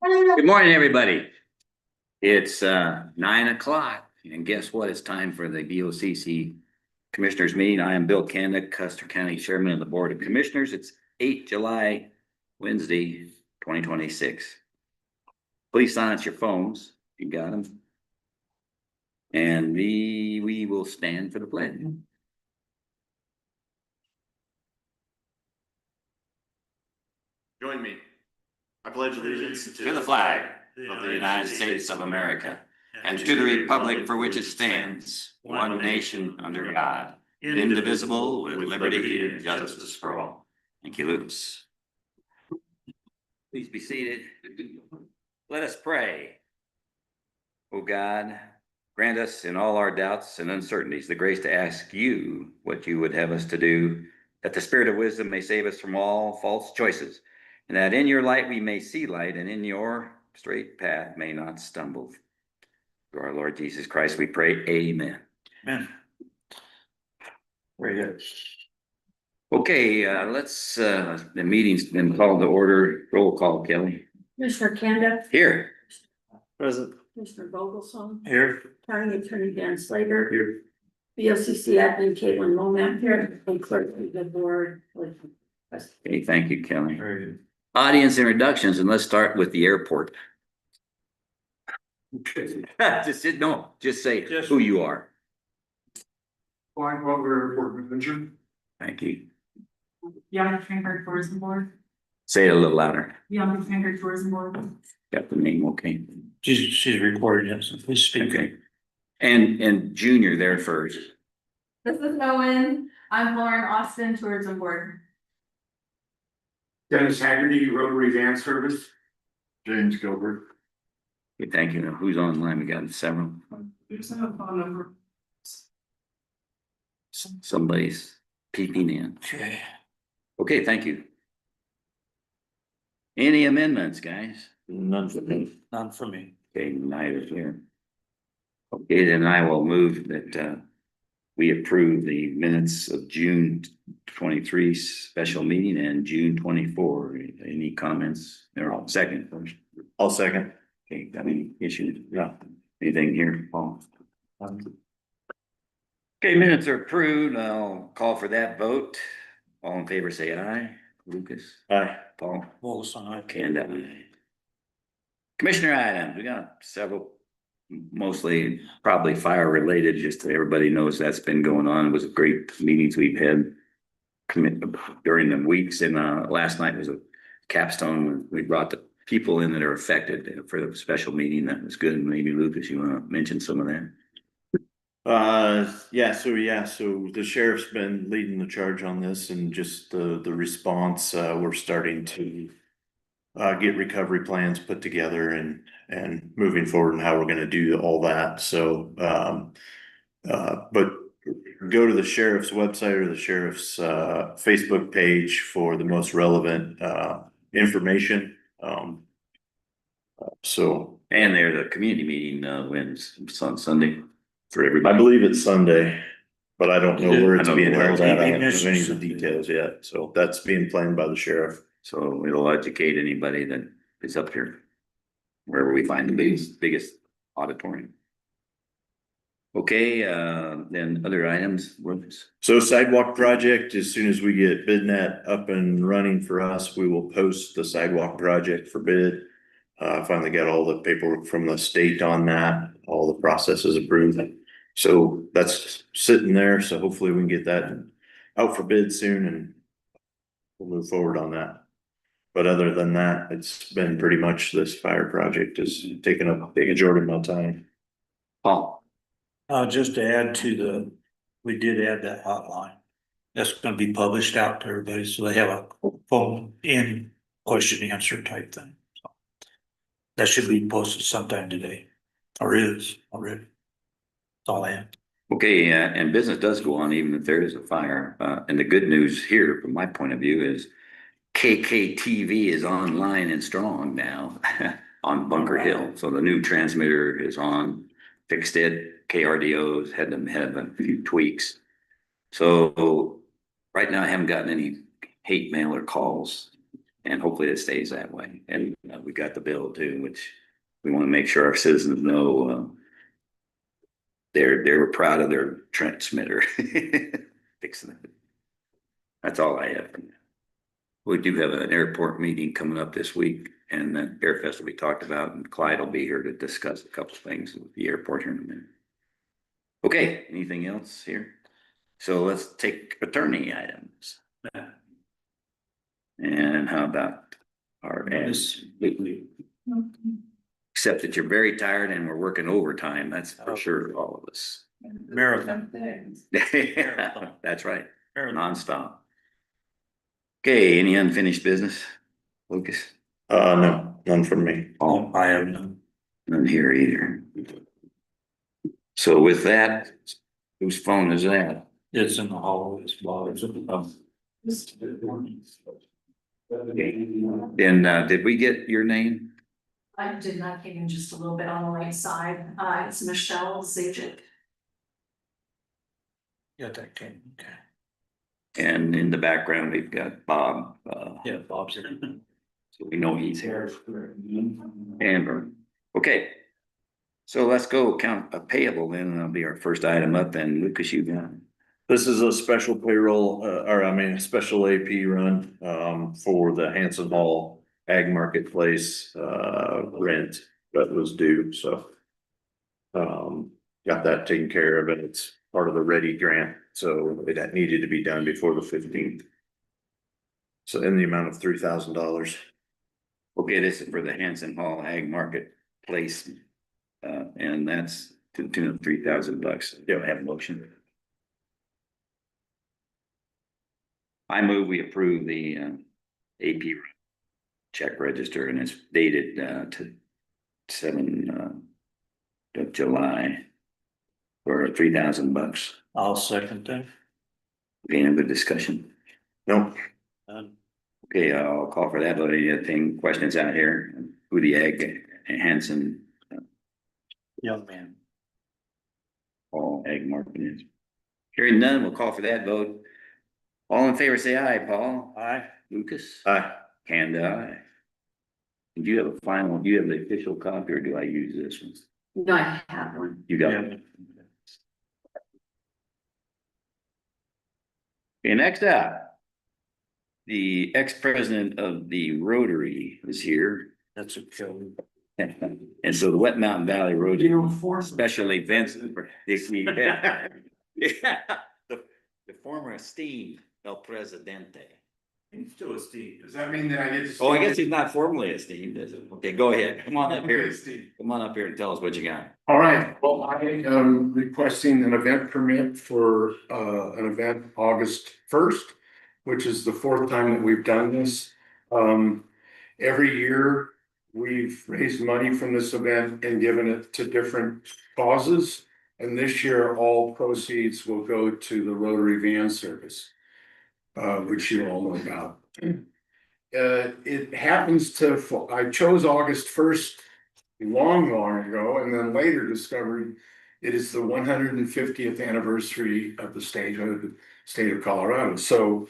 Good morning, everybody. It's 9 o'clock, and guess what? It's time for the BOCC Commissioners meeting. I am Bill Candick, Custer County Chairman of the Board of Commissioners. It's 8 July, Wednesday, 2026. Please silence your phones. You got them. And we will stand for the pledge. Join me. I pledge allegiance To the flag of the United States of America and to the republic for which it stands, one nation under God, indivisible, with liberty and justice for all. Thank you, Lucas. Please be seated. Let us pray. O God, grant us in all our doubts and uncertainties the grace to ask you what you would have us to do, that the spirit of wisdom may save us from all false choices, and that in your light we may see light, and in your straight path may not stumble. Through our Lord Jesus Christ we pray, amen. Amen. Very good. Okay, the meeting's been called to order. Roll call, Kelly. Commissioner Candick. Here. Present. Commissioner Vogelsong. Here. County Attorney Dan Slater. Here. BOCC Admin Caitlin Lomack here, and Clerk of the Board. Okay, thank you, Kelly. Very good. Audience introductions, and let's start with the airport. Just say who you are. Flying Glover Airport Manager. Thank you. Young Finger Tourism Board. Say it a little louder. Young Finger Tourism Board. Got the name, okay? She's recording it, so please speak. Okay. And Junior there first. This is Owen. I'm Lauren Austin, Tourism Board. Dennis Haggerty, Rotary Van Service. James Gilbert. Okay, thank you. Now, who's online? We got several. There's a phone number. Somebody's peeping in. Okay. Okay, thank you. Any amendments, guys? None for me. None for me. Okay, neither here. Okay, then I will move that we approve the minutes of June 23 special meeting and June 24. Any comments? They're all second first. I'll second. Okay, got any issues? No. Anything here, Paul? Okay, minutes are approved. I'll call for that vote. All in favor, say aye. Lucas? Aye. Paul? Wilson, And aye. Commissioner items, we got several, mostly probably fire related, just so everybody knows that's been going on. It was great meetings we've had during the weeks, and last night was a capstone. We brought the people in that are affected for the special meeting. That was good. Maybe Lucas, you want to mention some of that? So the sheriff's been leading the charge on this, and just the response, we're starting to get recovery plans put together and moving forward and how we're going to do all that. So but go to the sheriff's website or the sheriff's Facebook page for the most relevant information. And there's a community meeting when's on Sunday for everybody. I believe it's Sunday, but I don't know where it's being held at. I don't Maybe have any of the details yet. So that's being planned by the sheriff. So it'll educate anybody that is up here, wherever we find the biggest auditorium. Okay, then other items. So sidewalk project, as soon as we get BidNet up and running for us, we will post the sidewalk project for bid. Finally got all the paperwork from the state on that, all the processes approved. So that's sitting there. So hopefully we can get that out for bid soon and we'll move forward on that. But other than that, it's been pretty much this fire project has taken up a big majority of my time. Paul. Just to add we did add that hotline. That's gonna be published out to everybody, so they have a phone in question answer type thing. So that should be posted sometime today, or is already. That's all I have. Okay, and business does go on even if there is a fire. And the good news here, from my point of view, is KKTV is online and strong now on Bunker Hill. So the new transmitter is on, fixed it. KRDO's had them have a few tweaks. So right now I haven't gotten any hate mail or calls. And hopefully it stays that way. And we got the bill too, which we want to make sure our citizens know, they're proud of their transmitter. Fixing it. That's all I have. We do have an airport meeting coming up this week, and then Air Fest will be talked about, and Clyde will be here to discuss a couple of things with the airport here in a minute. Okay, anything else here? So let's take attorney items. And how about our ads? Except that you're very tired and we're working overtime, that's for sure, all of us. Marathon. That's right, nonstop. Okay, any unfinished business, Lucas? No, none from me. Oh, I have none. none here either. So with that, whose phone is that? It's in the hall, it's bothers. And did we get your name? I did not came in just a little bit on the right side. It's Michelle Zajic. Yeah, that came, okay. And in the background, we've got Bob, Yeah, Bob's here. so we know he's here. Amber, okay. So let's go count a payable then, and that'll be our first item up, and Lucas, you got it. This is a special payroll, a special AP run, for the Hanson Hall Ag Marketplace, rent that was due, so. Got that taken care of, and it's part of the Ready grant, so it needed to be done before the 15th. So in the amount of $3,000. Okay, this is for the Hanson Hall Ag Marketplace. And that's to the tune of $3,000. They'll have a motion. I move we approve the AP check register, and it's dated to 7 of July for $3,000. I'll second that. Okay, any good discussion? No, Okay, I'll call for that. But anything, questions out here? Who the Ag Hanson Young man. Hall Ag Market is? Hearing none, we'll call for that vote. All in favor, say aye. Paul? Aye. Lucas? aye. And aye. Do you have a final, do you have the official copy, or do I use this one? No, I have one. You got it. Okay, next up. The ex-president of the Rotary is here. That's a kill. And so the Wet Mountain Valley Road special events. Yeah. The former esteemed El Presidente. He's still esteemed. Does that mean that I get to? Oh, I guess he's not formally esteemed, is it? Okay, go ahead. Come on up here. Esteemed. Come on up here and tell us what you got. All right, well, I am requesting an event permit for an event August 1st, which is the 4th time that we've done this. Every year, we've raised money from this event and given it to different causes. And this year, all proceeds will go to the Rotary Van Service, which you all know about. It happens to, I chose August 1st long ago, and then later discovered it is the 150th anniversary of the state of Colorado. So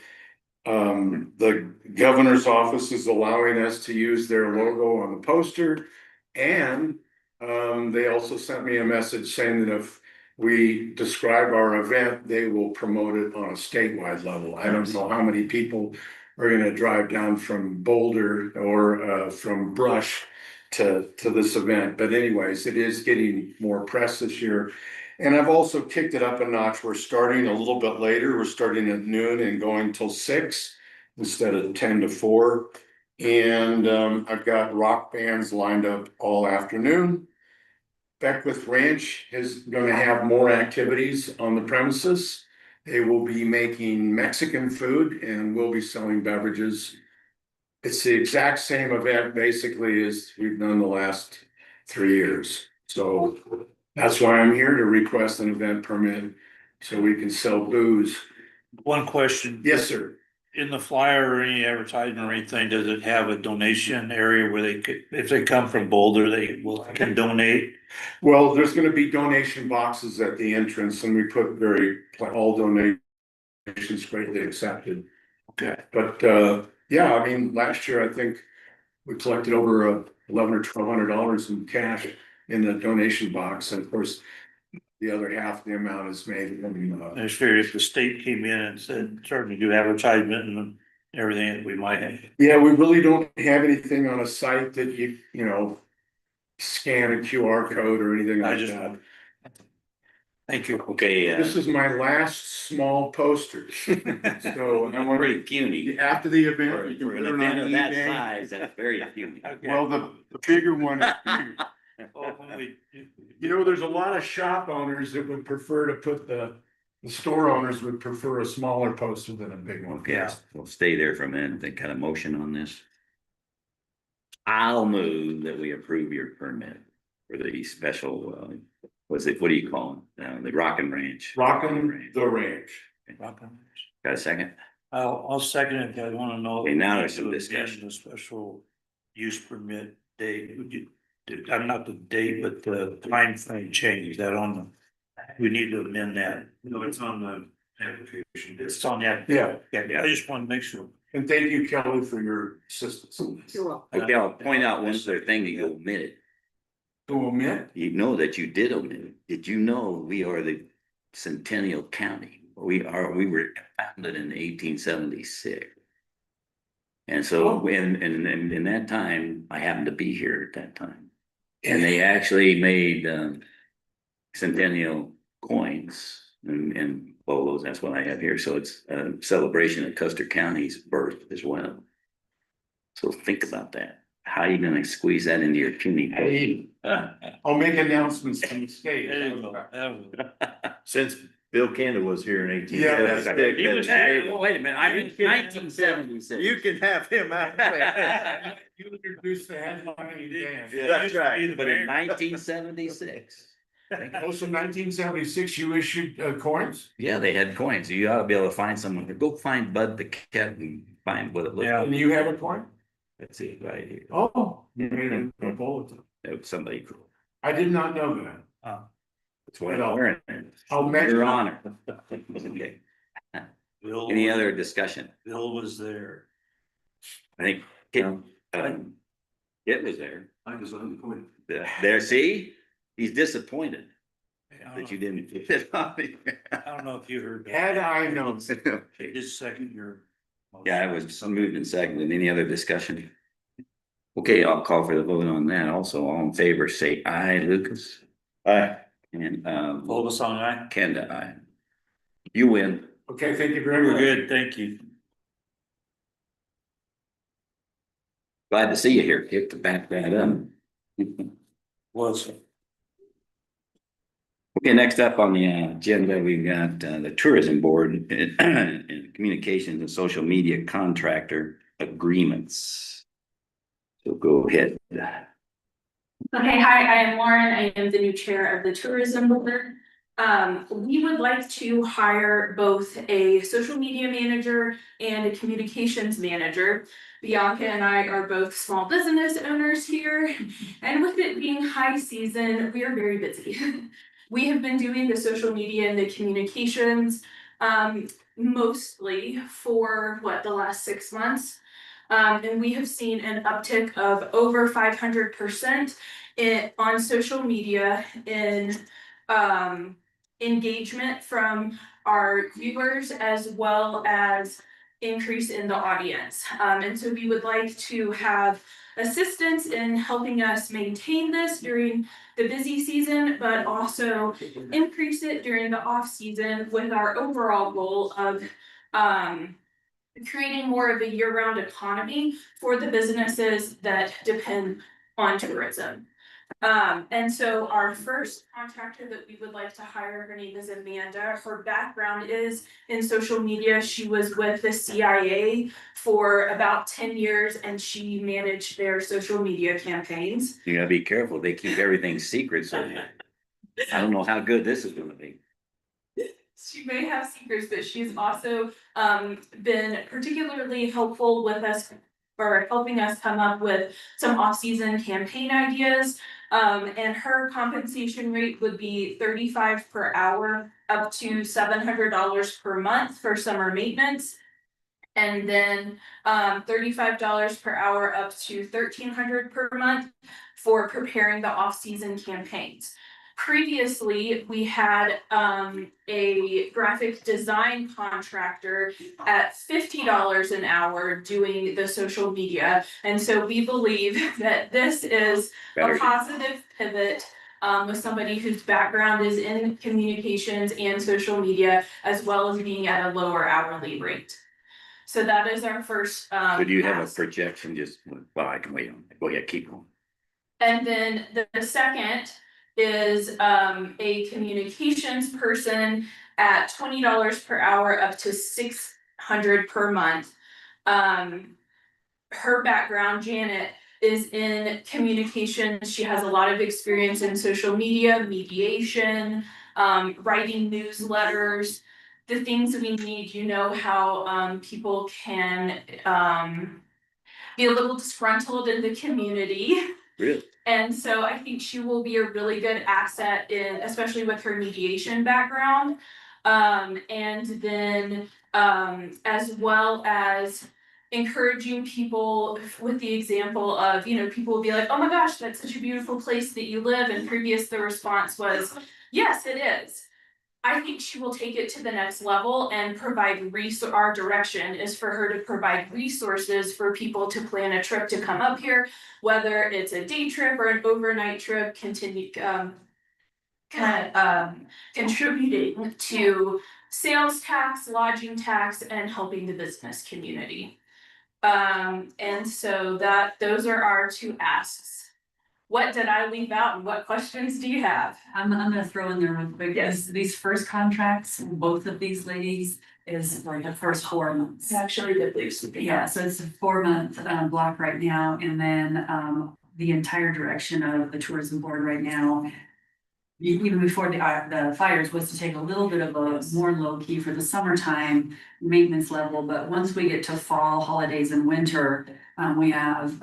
the governor's office is allowing us to use their logo on the poster, and they also sent me a message saying that if we describe our event, they will promote it on a statewide level. I don't know how many people are gonna drive down from Boulder or from Brush to this event, but anyways, it is getting more press this year. And I've also kicked it up a notch. We're starting a little bit later. We're starting at noon and going till 6 instead of 10 to 4. And I've got rock bands lined up all afternoon. Beckwith Ranch is going to have more activities on the premises. They will be making Mexican food and we'll be selling beverages. It's the exact same event basically as we've done the last 3 years. So that's why I'm here to request an event permit so we can sell booze. One question. Yes, sir. In the flyer or any advertisement or anything, does it have a donation area where they could, if they come from Boulder, can donate? Well, there's gonna be donation boxes at the entrance and we put all donations greatly accepted. Okay. But Yeah, I mean, last year, I think we collected over $11 or $1,200 in cash in the donation box, and of course, the other half of the amount is made from, I just figured if the state came in and said, starting to do advertisement and everything that we might have. yeah, we really don't have anything on a site that you scan a QR code or anything I like just, that. thank you. Okay, This is my last small poster. So I want pretty puny. after the event, you can For put an it event on of that eBay. size, that's very puny. Well, the bigger one is bigger. Oh, when we- There's a lot of shop owners that would prefer to put the store owners would prefer a smaller poster than a big one. Okay, we'll stay there for a minute, then kind of motion on this. I'll move that we approve your permit for the special, what do you call it? The Rockin' Ranch. Rockin' the Ranch. Got a second? I'll second it, I wanna know. Okay, now there's if some we discussion. amend The special use permit date, would you, I'm not the date, but the time frame change, is that on the, we need to amend that. No, it's on the application. It's on the. Yeah, Yeah, I just wanna make sure. and thank you, Kelly, for your assistance on this. You're welcome. Okay, I'll point out one other thing that you omitted. To omit, You know that you did omit it. Did you know we are the Centennial County? We were founded in 1876. And so in that time, I happened to be here at that time. And they actually made Centennial coins and bolos. That's what I have here. So it's a celebration of Custer County's birth as well. So think about that. How are you gonna squeeze that into your puny? Hey. I'll make announcements from the state. Since Bill Canada was here in eighteen Yeah, Wait seventy-six. a minute, I'm in 1976. You can have him out. You introduced the headline, Dan. That's right. But in 1976. Also, 1976, you issued coins, Yeah, they had coins. You ought to be able to find someone. Go find Bud the Cat and find what it looked Yeah. like. and you have a coin? Let's see right here. Oh, you made a bulletin. That was somebody cool. I did not know that. That's what I'm wearing. I'll mention. Your honor. Okay. Bill, Any other discussion? Bill was there. I think, it was there. I was on the coin. There, see? He's disappointed I don't that you know- didn't fit it on. I don't know if you heard. Had I known. Just second your. Yeah, I was moved and seconded. Any other discussion? Okay, I'll call for the vote on that. Also, all in favor, say aye, Lucas. Aye. And, Hold us on, aye. Kenda, aye. You win. Okay, thank you very We're much. good, thank you. Glad to see you here. Get to back that up. Was. Okay, next up on the agenda, we've got the tourism board and communications and social media contractor agreements. So go ahead. Okay, hi, I am Lauren. I am the new chair of the tourism board. We would like to hire both a social media manager and a communications manager. Bianca and I are both small business owners here, and with it being high season, we are very busy. We have been doing the social media and the communications mostly for the last 6 months. And we have seen an uptick of over 500% on social media in engagement from our viewers as well as increase in the audience. And so we would like to have assistance in helping us maintain this during the busy season, but also increase it during the off season with our overall goal of creating more of a year-round economy for the businesses that depend on tourism. And so our first contractor that we would like to hire, her name is Amanda. Her background is in social media. She was with the CIA for about 10 years and she managed their social media campaigns. You gotta be careful. They keep everything secret, so I don't know how good this is gonna be. She may have secrets, but she's also been particularly helpful with us or helping us come up with some off-season campaign ideas. And her compensation rate would be $35 per hour, up to $700 per month for summer maintenance. And then $35 per hour up to $1,300 per month for preparing the off-season campaigns. Previously, we had a graphic design contractor at $50 an hour doing the social media. And so we believe that this is a Better. positive pivot with somebody whose background is in communications and social media, as well as being at a lower hourly rate. So that is our first. So do you have a ask. projection? Just, well, I can wait on it. Go ahead, keep going. And then the second is a communications person at $20 per hour up to $600 per month. Her background, Janet, is in communications. She has a lot of experience in social media, mediation, writing newsletters, the things that we need. You know how people can be a little disgruntled in the community. Really? And so I think she will be a really good asset in, especially with her mediation background. And then as well as encouraging people with the example of, you know, people will be like, oh my gosh, that's such a beautiful place that you live. And previous the response was, yes, it is. I think she will take it to the next level and provide our direction is for her to provide resources for people to plan a trip to come up here, whether it's a day trip or an overnight trip, contributing to sales tax, lodging tax, and helping the business community. And so those are our two asks. What did I leave out and what questions do you have? I'm gonna throw in there real quick, Yes. these first contracts, both of these ladies is like the first 4 months. Actually, did leave something Yeah, out. so it's a 4 month block right now, and then the entire direction of the tourism board right now. Even before the fires was to take a little bit of a more low key for the summertime maintenance level, but once we get to fall, holidays and winter. We have,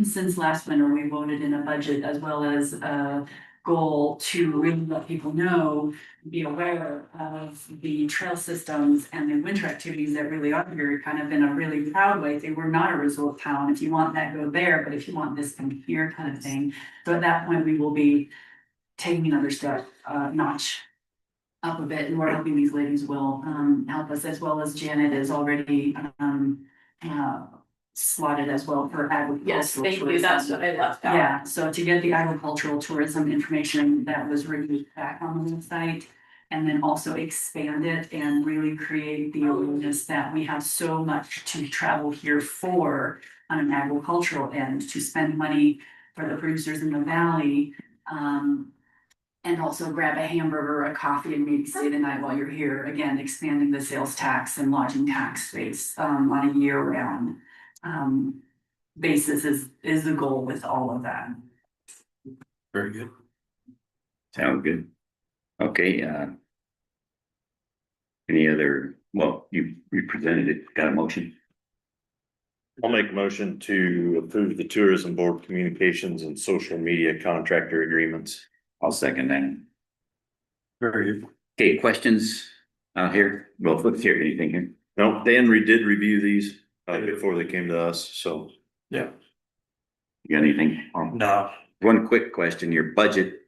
since last winter, we voted in a budget as well as a goal to really let people know, be aware of the trail systems and the winter activities that really are here, kind of in a really proud way. They were not a resort town. If you want that, go there, but if you want this, come here kind of thing. So at that point, we will be taking another step, notch up a bit, and we're hoping these ladies will help us, as well as Janet is already slotted as well for agricultural. Yes, thank you, tourism. that's what I left out. Yeah, so to get the agricultural tourism information that was reviewed back on the website. And then also expand it and really create the awareness that we have so much to travel here for on an agricultural end, to spend money for the producers in the valley. And also grab a hamburger or a coffee and maybe stay the night while you're here. Again, expanding the sales tax and lodging tax space on a year-round basis is the goal with all of that. Very good. Sound good. Okay, any other, well, you presented it, got a motion? I'll make a motion to approve the tourism board communications and social media contractor agreements. I'll second that. Very good. Okay, questions out here? Well, let's hear anything here. No, Dan did review these before they came to us, so. Yeah. You got anything? No, One quick question, your budget,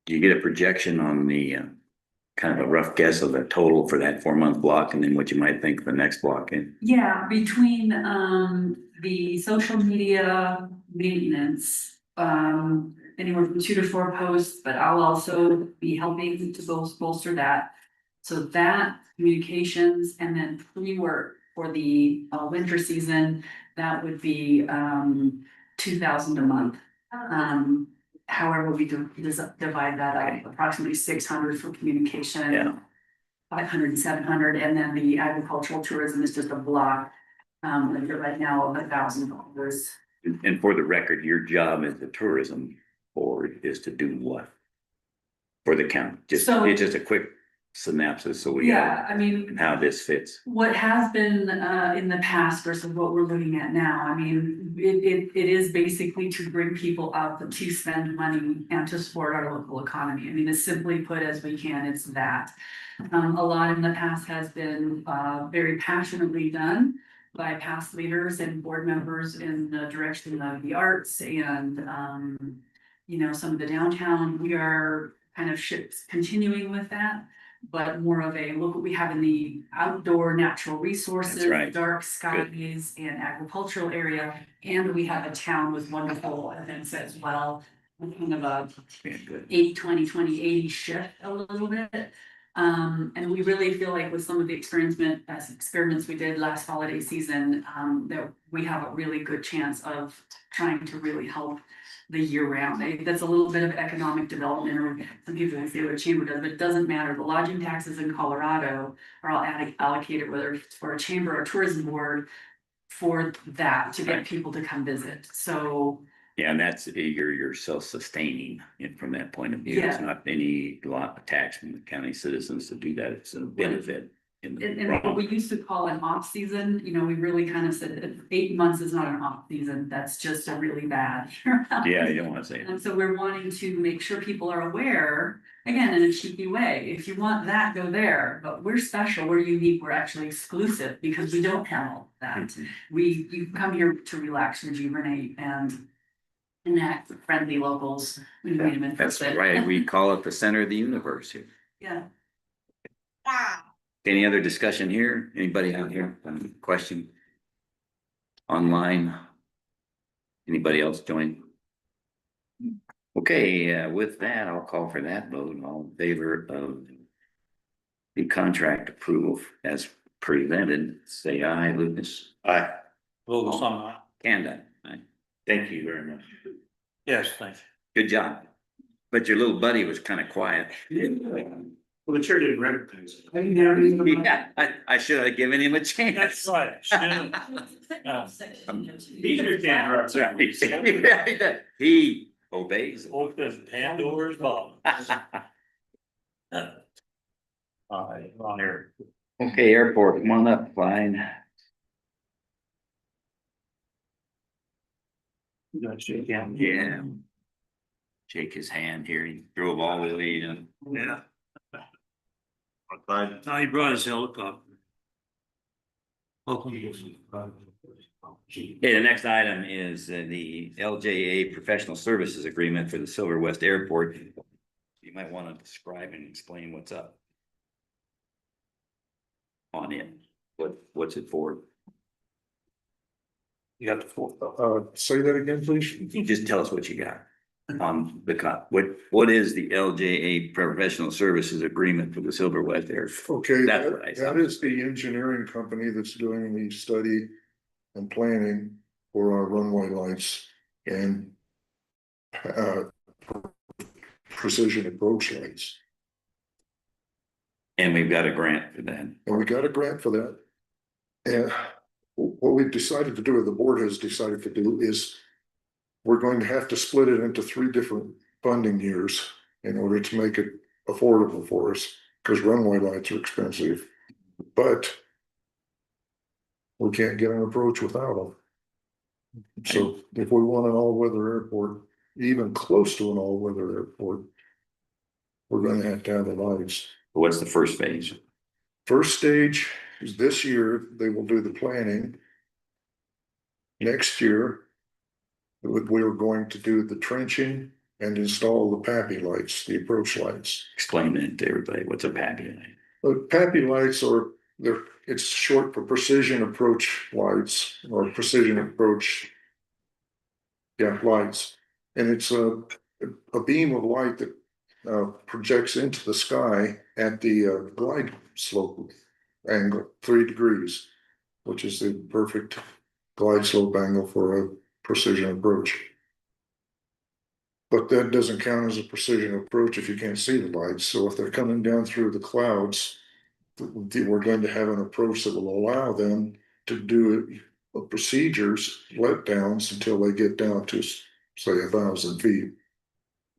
do you get a projection on the, kind of a rough guess of the total for that 4 month block and then what you might think the next block in? Yeah, between the social media maintenance, anywhere from 2 to 4 posts, but I'll also be helping to bolster that. So that communications and then pre-work for the winter season, that would be 2,000 a month. However, we divide that out, approximately 600 for communication. Yeah. 500 and 700, and then the agricultural tourism is just a block. Right now of $1,000. And for the record, your job as the tourism board is to do what? For the county, So- it's just a quick synopsis, so we Yeah, got I mean, and how this fits. what has been in the past versus what we're looking at now, I mean, it is basically to bring people out to spend money and to support our local economy. I mean, as simply put as we can, it's that. A lot in the past has been very passionately done by past leaders and board members in the direction of the arts and you know, some of the downtown. We are kind of continuing with that. But more of a look what we have in the outdoor natural resources, That's right. dark skies and agricultural area. And we have a town with wonderful events as well. Kind of a Yeah, good. 80-20-20-80 shift a little bit. And we really feel like with some of the experiments we did last holiday season, that we have a really good chance of trying to really help the year round. That's a little bit of economic development, or some people will say what a chamber does, but it doesn't matter. The lodging taxes in Colorado are all allocated, whether it's for a chamber or tourism board, for that, to get people to come visit. So Yeah, and that's, you're self-sustaining from that point of view. It's Yeah. not any lot of tax from the county citizens to do that. It's a benefit. And what we used to call an off season, you know, we really kind of said 8 months is not an off season, that's just a really bad. Yeah, you don't want to say it. And so we're wanting to make sure people are aware, again, in a cheeky way, if you want that, go there, but we're special, we're unique, we're actually exclusive, because we don't have all that. You come here to relax, rejuvenate, and enact with friendly locals. When you meet them in That's person. right. We call it the center of the universe here. Yeah. Any other discussion here? Anybody out here? Question? Online? Anybody else join? Okay, with that, I'll call for that vote. All in favor of the contract approval as presented, say aye, Lucas. Aye. Vote on. Kanda, aye. Thank you very much. Yes, thank Good job. But your little buddy was kind of quiet. Well, the chair didn't recognize it. Yeah, I should have given him a you. chance. right. That's right. He obeys. Open Pandora's box. All right, on here. Okay, airport, come on up, Clyde. You gotta shake hands. Yeah. Shake his hand here. He drove all the way in. Yeah. Fine. No, he brought his helicopter. Welcome. Okay, the next item is the LJA Professional Services Agreement for the Silver West Airport. You might want to describe and explain what's up on it. What's it for? You got the four. Say that again, please. You just tell us what you got on the what is the LJA Professional Services Agreement for the Silver West Airport? Okay, That's what I that saw. is the engineering company that's doing the study and planning for our runway lights and precision approach lights. And we've got a grant for that. And we got a grant for that. And what we've decided to do, or the board has decided to do, is we're going to have to split it into 3 different funding years in order to make it affordable for us, because runway lights are expensive. But we can't get an approach without them. So if we want an all-weather airport, even close to an all-weather airport, we're gonna have to have the lights. What's the first phase? First stage is this year, they will do the planning. Next year, we are going to do the trenching and install the PAPI lights, the approach lights. Explain that to everybody. What's a PAPI light? PAPI lights it's short for precision approach lights or precision approach. Yeah, lights. And it's a beam of light that projects into the sky at the glide slope angle, 3 degrees, which is the perfect glide slope angle for a precision approach. But that doesn't count as a precision approach if you can't see the lights. So if they're coming down through the clouds, we're going to have an approach that will allow them to do procedures, let downs until they get down to say 1,000 feet.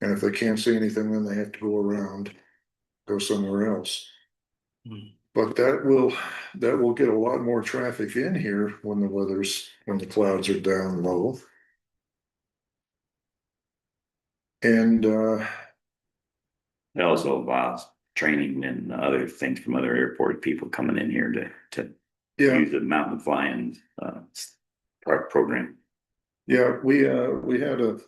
And if they can't see anything, then they have to go around, go somewhere else. But that will get a lot more traffic in here when the clouds are down low. And, It also allows training and other things from other airport people coming in here to yeah, use the mountain flying, program. yeah, we had a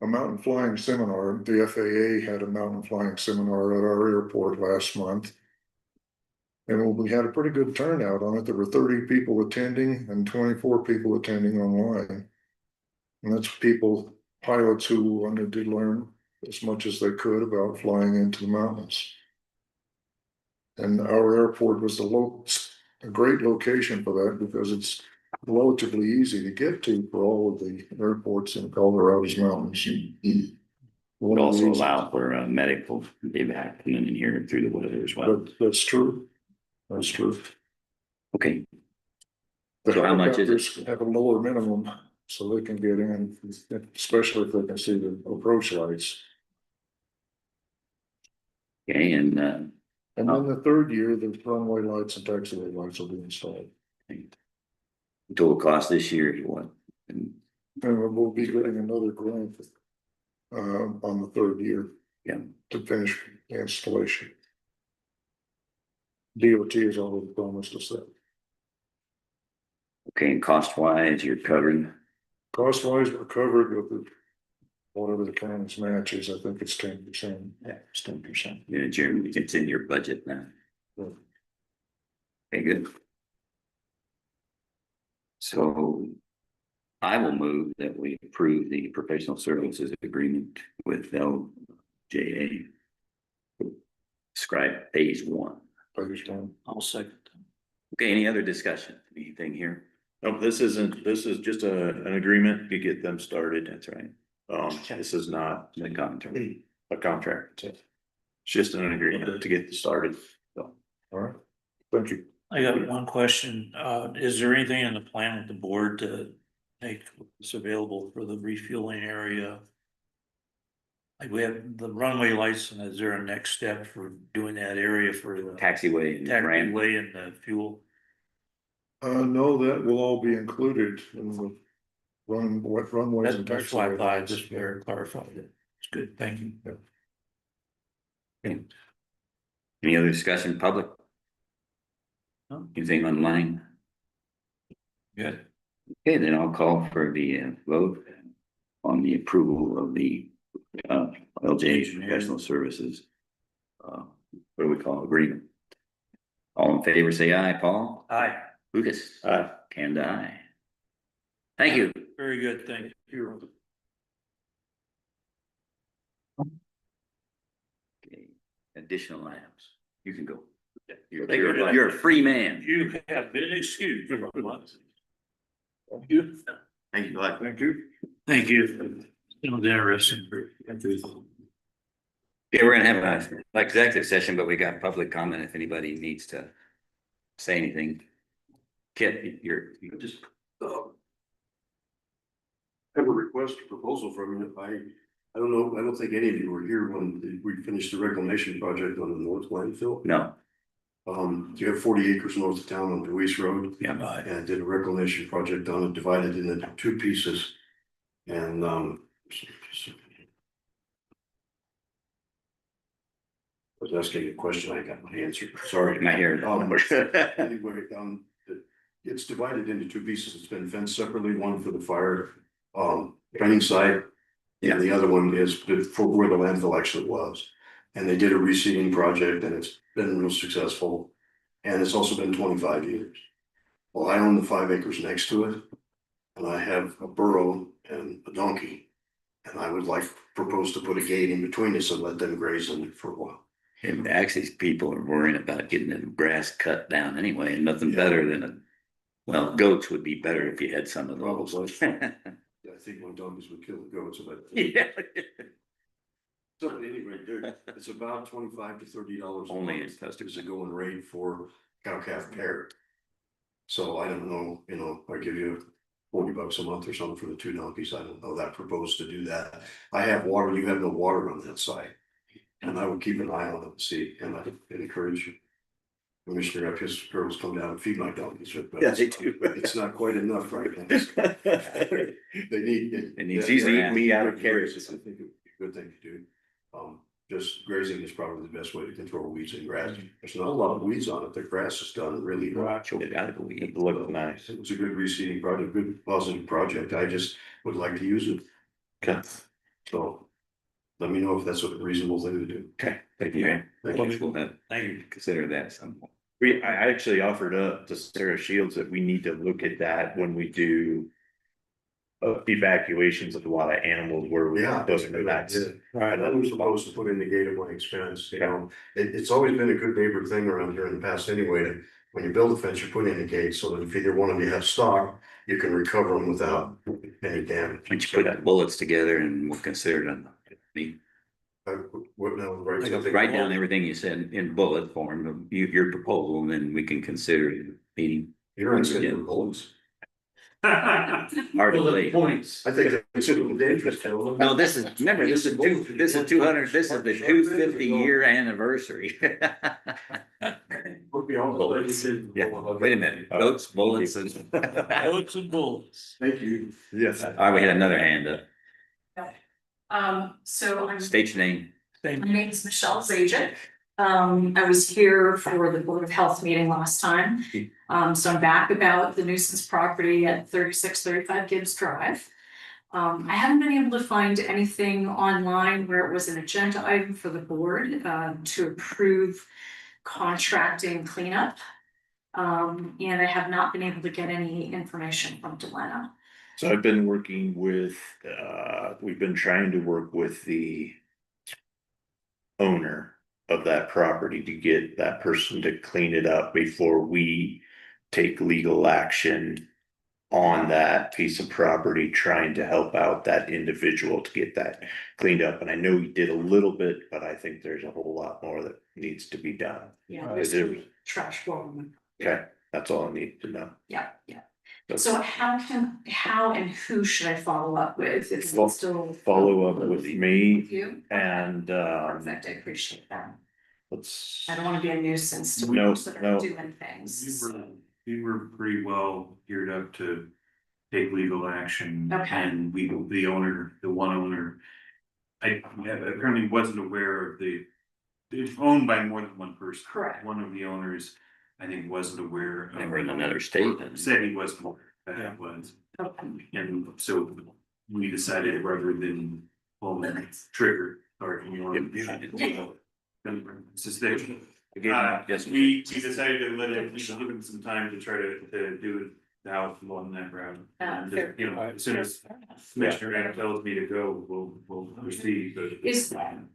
mountain flying seminar. The FAA had a mountain flying seminar at our airport last month. And we had a pretty good turnout on it. There were 30 people attending and 24 people attending online. And that's pilots who wanted to learn as much as they could about flying into the mountains. And our airport was a great location for that because it's relatively easy to get to for all of the airports in Colorado's mountains. Would also allow for medical evac coming in here through the weather as well. That's true. That's true. Okay, The So how much is it? helicopters have a lower minimum, so they can get in, especially if they can see the approach lights. okay, and And then the third year, the runway lights and taxiway lights will be installed. total cost this year is what? And And we'll be getting another grant on the third year. Yeah. To finish the installation. DOT has already promised us that. okay, and cost wise, you're covering, Cost wise, we're covered with whatever the county's match is. I think it's 10%. Yeah, it's 10%. Jeremy, it's in your budget now. Yeah. Okay, good. So I will move that we approve the professional services agreement with LJA. Describe phase one. I'll second. Okay, any other discussion? Anything here? No, this is just an agreement to get them started. That's right. This is not The contract. a contract. It's just an agreement to get started. So, All right, thank you. I got one question. Is there anything in the plan with the board to make this available for the refueling area? Like we have the runway lights, and is there a next step for doing that area for the Taxiway and ramp. taxiway and the fuel? No, that will all be included in the what runways and That's why I taxiway thought, lights. just very clarified it. It's good, thank you. Any other discussion, public? No. Anything online? Good. Okay, then I'll call for the vote on the approval of the LJ Professional Services. What do we call agreement? All in favor, say aye. Paul? Aye. Lucas? Aye. Kanda, aye. Thank you. Very good, thank you. Okay, additional items. You can go. Thank you. You're a free man. You have been excused. Thank you. thank you. Like, Thank you. Thank you. It was interesting. Okay, we're gonna have a like executive session, but we got public comment if anybody needs to say anything. Kit, you're just. Have a request, a proposal from you. I don't know, I don't think any of you were here when we finished the reclamation project on the north landfill. No, You have 40 acres north of town on Deweese Road. yeah, And did a reclamation project on it, divided it into two pieces. And I was asking a question, I got my answer, sorry. my hair. Anyway, it's divided into two pieces. It's been fenced separately, one for the fire training site. And the other one is for where the landfill actually was. And they did a reseeding project and it's been real successful. And it's also been 25 years. Well, I own the 5 acres next to it. And I have a burro and a donkey. And I would propose to put a gate in between us and let them graze in it for a while. And actually, people are worrying about getting the grass cut down anyway, and nothing better than goats would be better if you had some of those. Yeah, I think my donkeys would kill the goats, but. Yeah. So at any rate, it's about $25 to $30 Only in Custer. to go and raid for cow calf pair. So I don't know, I give you $40 a month or something for the 2 donkeys. I don't know that proposed to do that. I have water, you have no water on that side. And I would keep an eye on it and see, and I'd encourage Commissioner up, his girls come down and feed my donkeys. But Yeah, they do. It's not quite enough right now. They need. It needs She's to eating me out of I carrots. think it would be a good thing to do. Just grazing is probably the best way to control weeds and grass. There's not a lot of weeds on it. The grass is done really well. We gotta go eat. It looked nice. It was a good reseeding project, good positive project. I just would like to use it. Okay. So let me know if that's a reasonable thing to do. Okay, thank you. Thank you. We'll have Thank you. consider that some. I actually offered up to Sarah Shields that we need to look at that when we do evacuations of a lot of animals where we. Yeah. Those are that's. Right, I was supposed to put in the gate at my expense, you know, it's always been a good neighbor thing around here in the past anyway. When you build a fence, you put in a gate so that if either one of you have stock, you can recover them without any damage. Why don't you put bullets together and we'll consider it on the. What now, right? Write down everything you said in bullet form, your proposal, and then we can consider it meeting. You're on schedule goals. Hard to believe. Points. I think that's dangerous. No, this is, remember, this is 200, this is the 250-year anniversary. Bullets. Yeah, wait a minute, goats, bullets and. Goats and bullets. Thank you. Yes. All right, we had another hand up. So State your name. my name is Michelle Zajac. I was here for the Board of Health meeting last time. So I'm back about the nuisance property at 3635 Gibbs Drive. I haven't been able to find anything online where it was an agenda item for the board, to approve contracting cleanup. And I have not been able to get any information from Delana. So I've been working with, we've been trying to work with the owner of that property to get that person to clean it up before we take legal action on that piece of property, trying to help out that individual to get that cleaned up. And I know we did a little bit, but I think there's a whole lot more that needs to be done. Yeah, there's some trash blowing. Okay, that's all I need to know. Yeah. So how and who should I follow up with? It's still. Follow up with me With you? and, Perfect, I appreciate that. let's. I don't wanna be a nuisance to No, folks that no. are doing things. We were pretty well geared up to take legal action. Okay. And the one owner. Apparently wasn't aware of it's owned by more than one person. Correct. One of the owners, I think, wasn't aware of. They were in another state. Said he wasn't aware that it was. Okay. And so we decided rather than pull the trigger or, you know. Suspicion. Yes. We decided to let it, give him some time to try to do the house along that route. And, fair. you know, as soon as Commissioner Anna tells me to go, we'll proceed, but.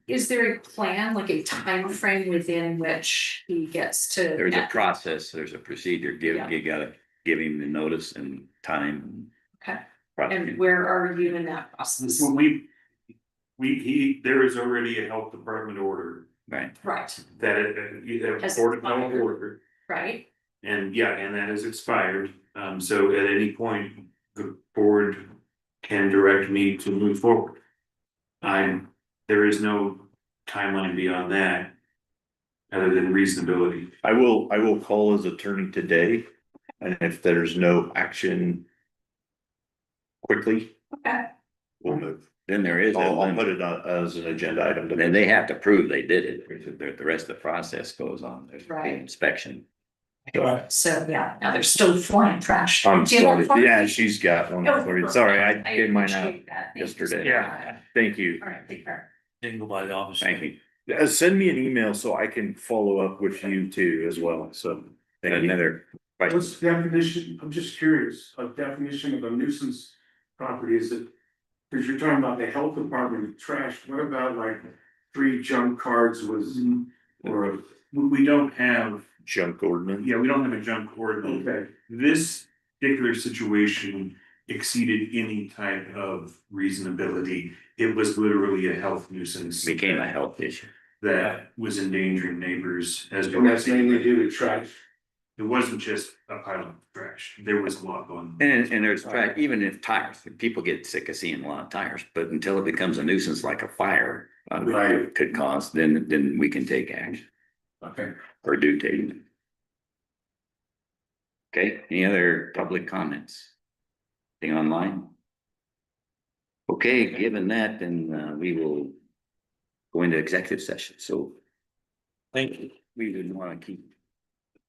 Is there a plan, like a time frame within which he gets to? There's a process, there's a procedure, Yeah. you gotta give him the notice and time. Okay, and Prosecute. where are you in that process? Well, there is already a health department order Right, Right, that you have Has board of health expired. order. right, And yeah, and that is expired, so at any point, the board can direct me to move forward. There is no timeline beyond that. Other than reasonability. I will call his attorney today, and if there's no action quickly, okay, we'll move. then there is. I'll put it on as an agenda item. Then they have to prove they did it, the rest of the process goes on, there's the Right. inspection. so yeah, now there's still flying trash. I'm Do you have sorry, one? yeah, she's got one Oh, for you. Sorry, I perfect. gave mine out appreciate that. Thank you so yesterday. much. Thank you. All right, take care. Didn't go by the office. Thank you. Send me an email so I can follow up with you too as well, so. thank you. Another question, What's the definition? I'm just curious, a definition of a nuisance property, is it? Cause you're talking about the health department with trash, what about like 3 junk cards was, or, We don't have, Junk ordinance. we don't have a junk ordinance. okay, This particular situation exceeded any type of reasonability. It was literally a health nuisance. became a health issue. That was endangering neighbors as. and that's mainly due to trash. It wasn't just a pile of trash. There was a lot going on. And there's, even if tires, people get sick of seeing a lot of tires, but until it becomes a nuisance like a fire. Right. Could cause, then we can take action Okay. or do take. Okay, any other public comments? Thing online? Okay, given that, then we will go into executive session, so Thank you. we would want to keep,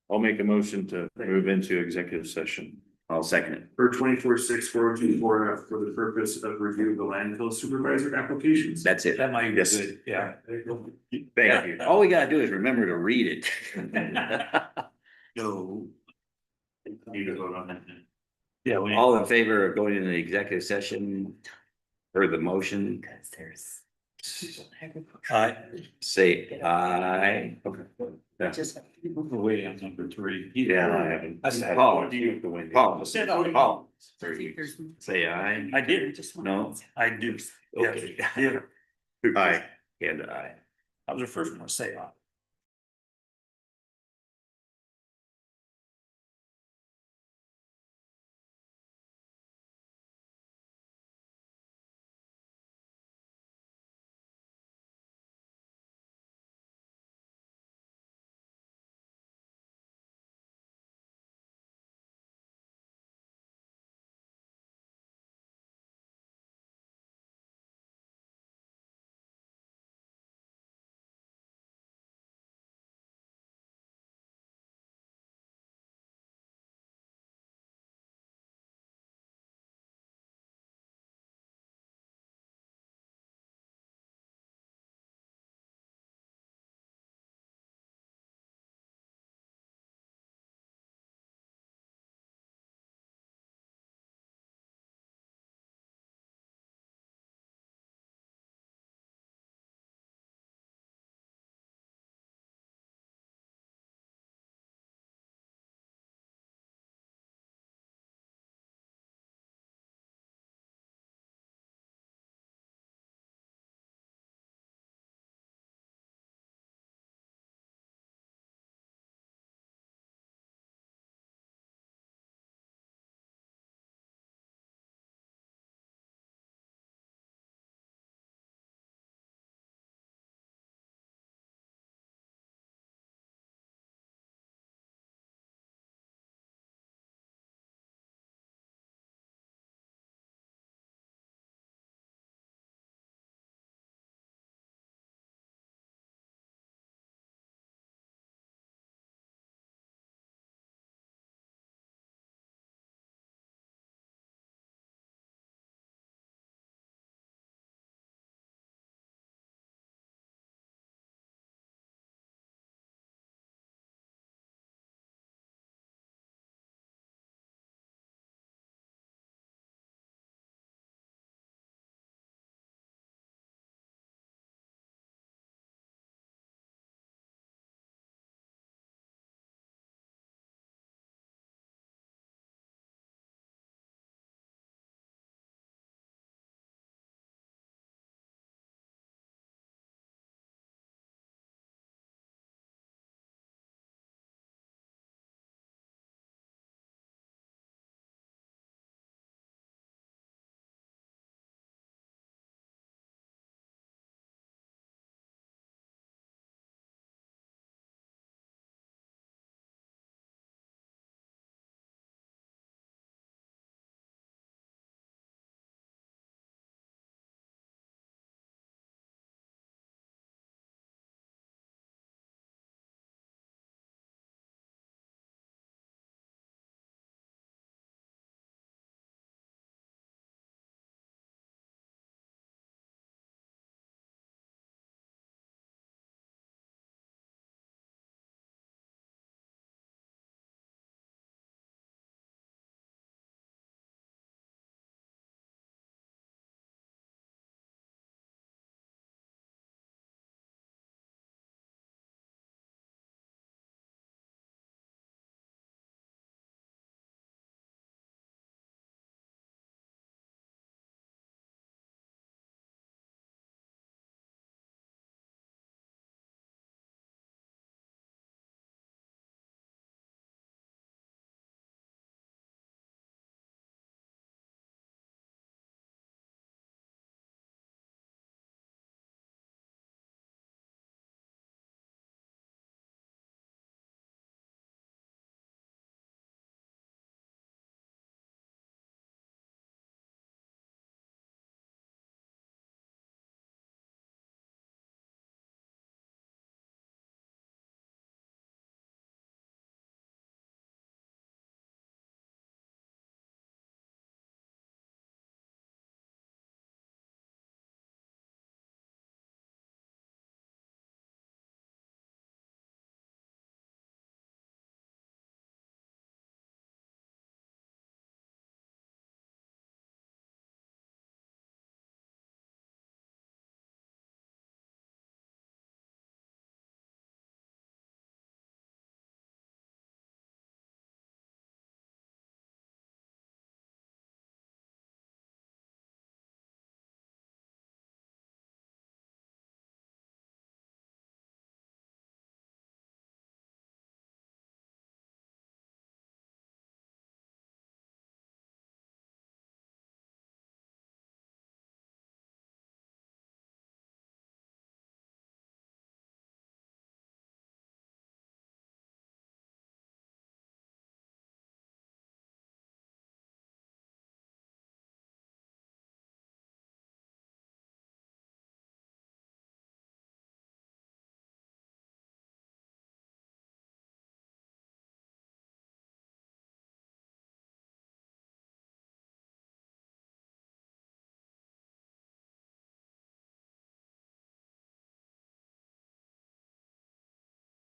I'll make a motion to move into executive session. I'll second it. For 24-6-424, for the purpose of review of the landfill supervisor applications. That's it. That might be Yes. good, yeah. Thank you. All we gotta do is remember to read it. No. Need to vote on that. Yeah, we. All in favor of going into the executive session? For the motion, Because there's. I, say aye. Just. wait, on number 3. Yeah, I haven't. I said, Paul, Paul. Paul, Paul, There's. say aye. I did. No? I do. Okay. Yeah, Aye. And aye. I was the first one to say aye.